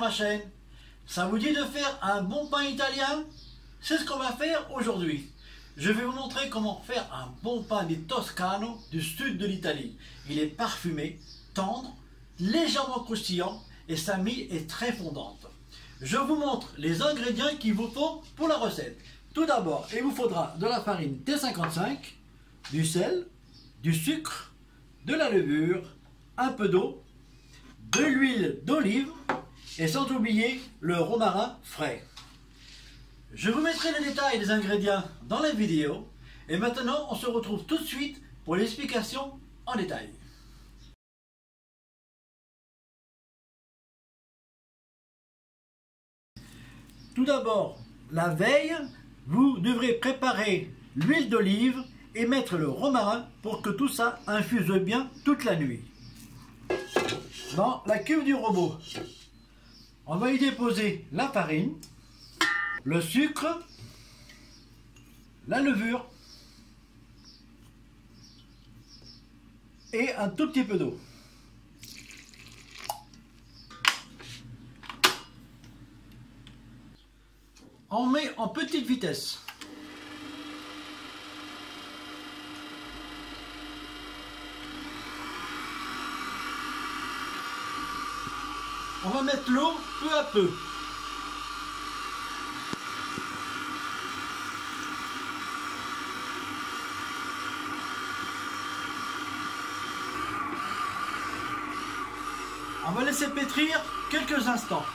sur ma chaîne. Ça vous dit de faire un bon pain italien? C'est ce qu'on va faire aujourd'hui. Je vais vous montrer comment faire un bon pain di Toscano du sud de l'Italie. Il est parfumé, tendre, légèrement croustillant et sa mie est très fondante. Je vous montre les ingrédients qu'il vous faut pour la recette. Tout d'abord, il vous faudra de la farine T55, du sel, du sucre, de la levure, un peu d'eau, de l'huile d'olive et sans oublier le romarin frais. Je vous mettrai les détails des ingrédients dans la vidéo et maintenant on se retrouve tout de suite pour l'explication en détail. Tout d'abord, la veille, vous devrez préparer l'huile d'olive et mettre le romarin pour que tout ça infuse bien toute la nuit. Dans la cuve du robot, on va y déposer la farine, le sucre, la levure et un tout petit peu d'eau. On met en petite vitesse. On va mettre l'eau peu à peu. On va laisser pétrir quelques instants.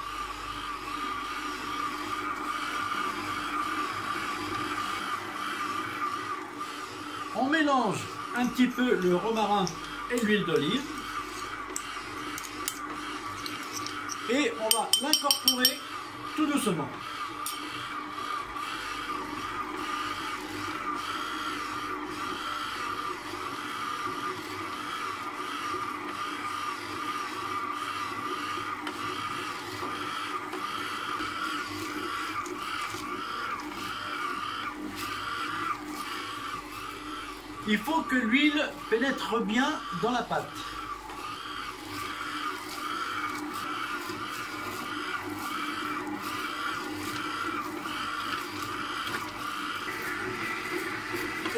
On mélange un petit peu le romarin et l'huile d'olive. Et on va l'incorporer tout doucement. Il faut que l'huile pénètre bien dans la pâte.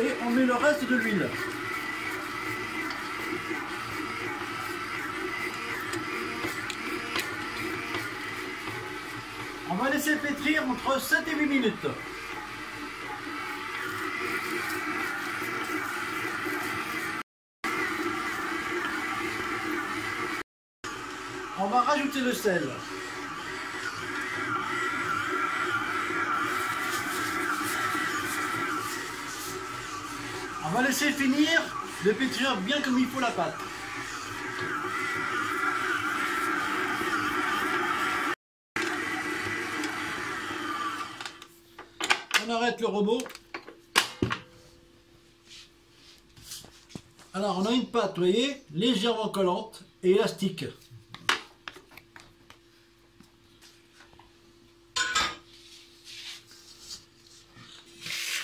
Et on met le reste de l'huile. On va laisser pétrir entre 7 et 8 minutes. On va rajouter le sel. On va laisser finir de pétrir bien comme il faut la pâte. On arrête le robot. Alors on a une pâte, vous voyez, légèrement collante et élastique.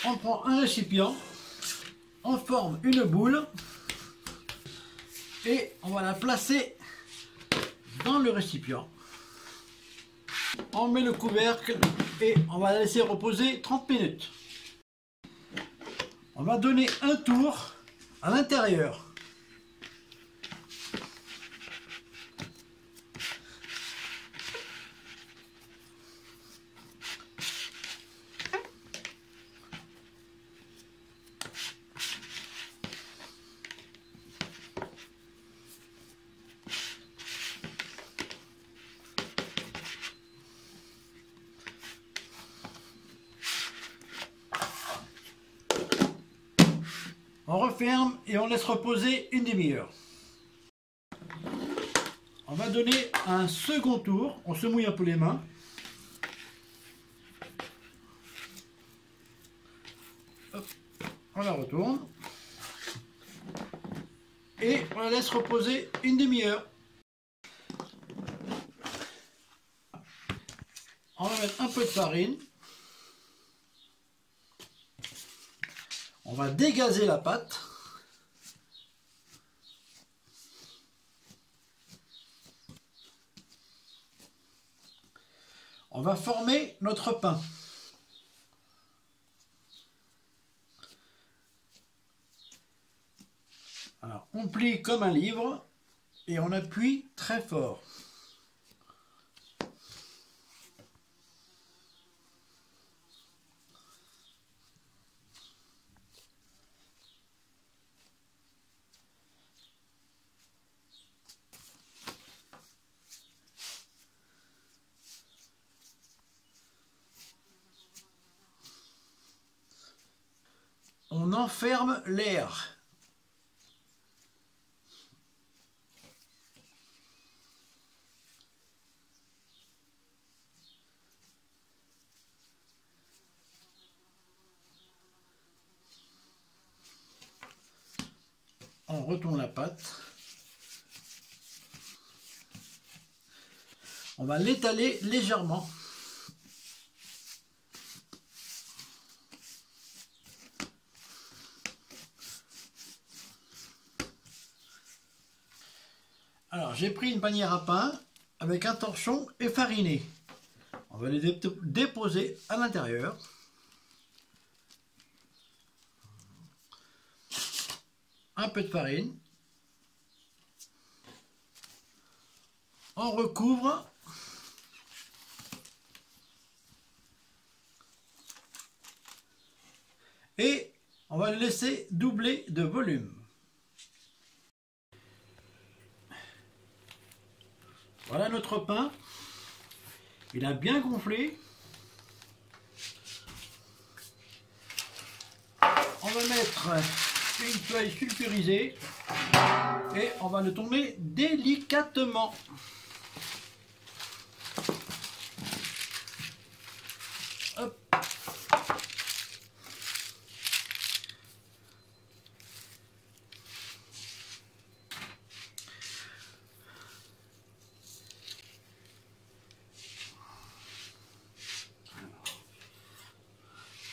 On prend un récipient, on forme une boule et on va la placer dans le récipient. On met le couvercle et on va la laisser reposer 30 minutes. On va donner un tour à l'intérieur. On referme et on laisse reposer une demi-heure. On va donner un second tour, on se mouille un peu les mains. Hop, on la retourne. Et on la laisse reposer une demi-heure. On va mettre un peu de farine. On va dégazer la pâte. On va former notre pain. Alors, on plie comme un livre et on appuie très fort. On enferme l'air. On retourne la pâte. On va l'étaler légèrement. Alors, j'ai pris une panière à pain avec un torchon et fariné. On va les déposer à l'intérieur. Un peu de farine. On recouvre. Et on va le laisser doubler de volume. Voilà notre pain. Il a bien gonflé. On va mettre une feuille sulfurisée et on va le tourner délicatement. Hop.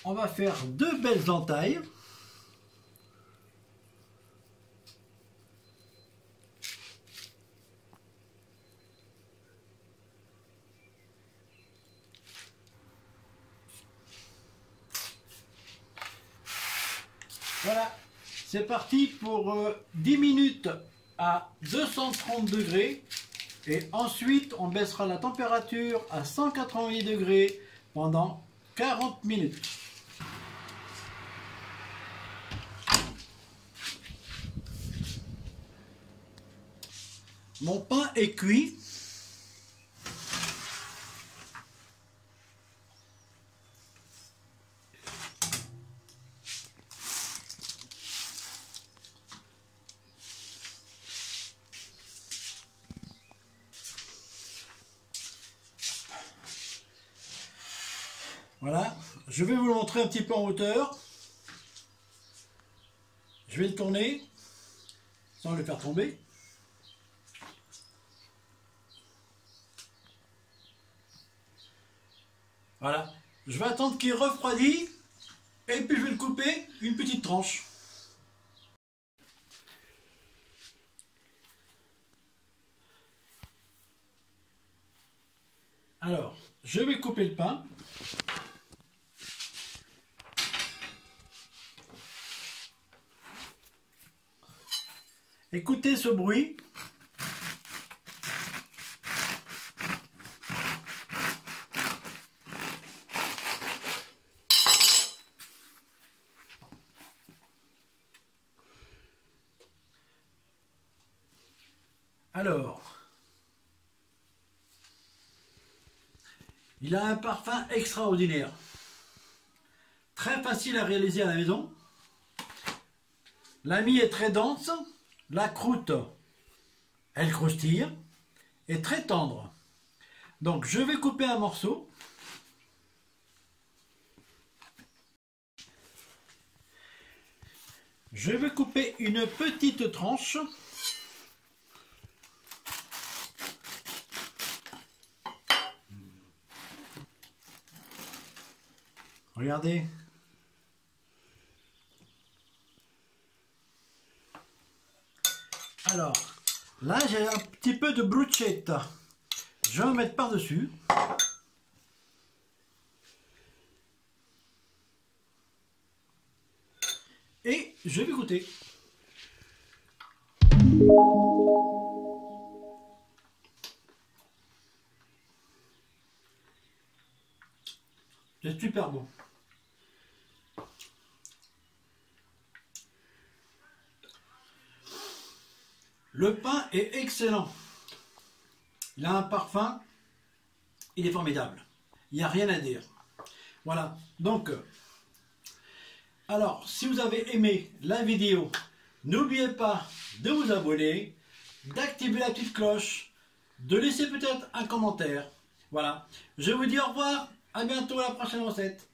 On va faire deux belles entailles. Voilà, c'est parti pour 10 minutes à 230 degrés. Et ensuite, on baissera la température à 190 degrés pendant 40 minutes. Mon pain est cuit. Voilà, je vais vous le montrer un petit peu en hauteur. Je vais le tourner sans le faire tomber. Voilà, je vais attendre qu'il refroidisse et puis je vais le couper une petite tranche. Alors, je vais couper le pain. Écoutez ce bruit. Alors, il a un parfum extraordinaire. Très facile à réaliser à la maison. La mie est très dense. La croûte, elle croustille, est très tendre. Donc je vais couper un morceau. Je vais couper une petite tranche. Regardez. Alors, là j'ai un petit peu de bruschetta. Je vais en mettre par-dessus. Je vais goûter. C'est super bon. Le pain est excellent. Il a un parfum, il est formidable. Il n'y a rien à dire. Voilà, donc, alors, si vous avez aimé la vidéo, n'oubliez pas de vous abonner, d'activer la petite cloche, de laisser peut-être un commentaire. Voilà, je vous dis au revoir, à bientôt à la prochaine recette.